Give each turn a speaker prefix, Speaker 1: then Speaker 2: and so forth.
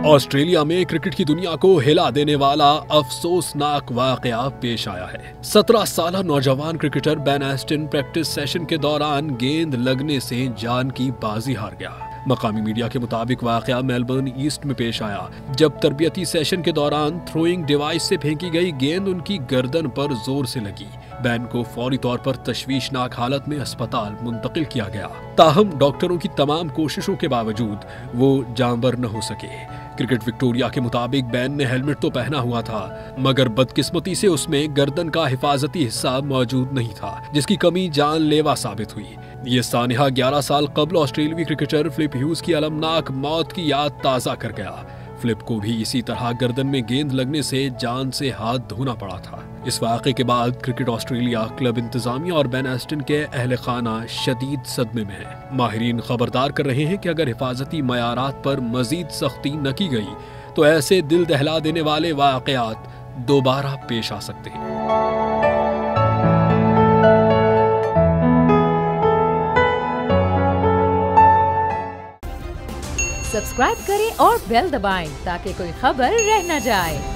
Speaker 1: Australia में cricket की दुनिया को हिला देने वाला अफसोसनाक वाकया पेश आया है। 17 साल नौजवान cricketer Ben Aston practice session के दौरान गेंद लगने से जान की बाजी हार गया। मकामी मीडिया के मुताबिक वाकया मेलबर्न ईस्ट में पेश आया, जब तरबियती सेशन के दौरान थ्रोइंग डिवाइस से फेंकी गई गेंद उनकी गर्दन पर जोर से लगी। बेन को फौरी तौर पर तशवीशनाक हालत में अस्पताल मुंतकिल किया गया। ताहम डॉक्टरों की तमाम कोशिशों के बावजूद वो जानवर न हो सके। क्रिकेट विक्टोरिया के मुताबिक बेन ने हेलमेट तो पहना हुआ था, मगर बदकिस्मती से उसमें गर्दन का हिफाजती हिस्सा मौजूद नहीं था, जिसकी कमी जानलेवा साबित हुई। ये सानिहा 11 साल कबल ऑस्ट्रेलियावी क्रिकेटर फ्लिप ह्यूज की अलमनाक मौत की याद ताज़ा कर गया। फ्लिप को भी इसी तरह गर्दन में गेंद लगने से जान से हाथ धोना पड़ा था। इस वाक़े के बाद क्रिकेट ऑस्ट्रेलिया, क्लब इंतजामिया और बेन एस्टन के अहले खाना शदीद सदमे में है। माहिरीन खबरदार कर रहे हैं कि अगर हिफाजती मयारात पर मजीद सख्ती न की गई तो ऐसे दिल दहला देने वाले वाक़यात दोबारा पेश आ सकते हैं।
Speaker 2: सब्सक्राइब करें और बेल दबाएं ताकि कोई खबर रह न जाए।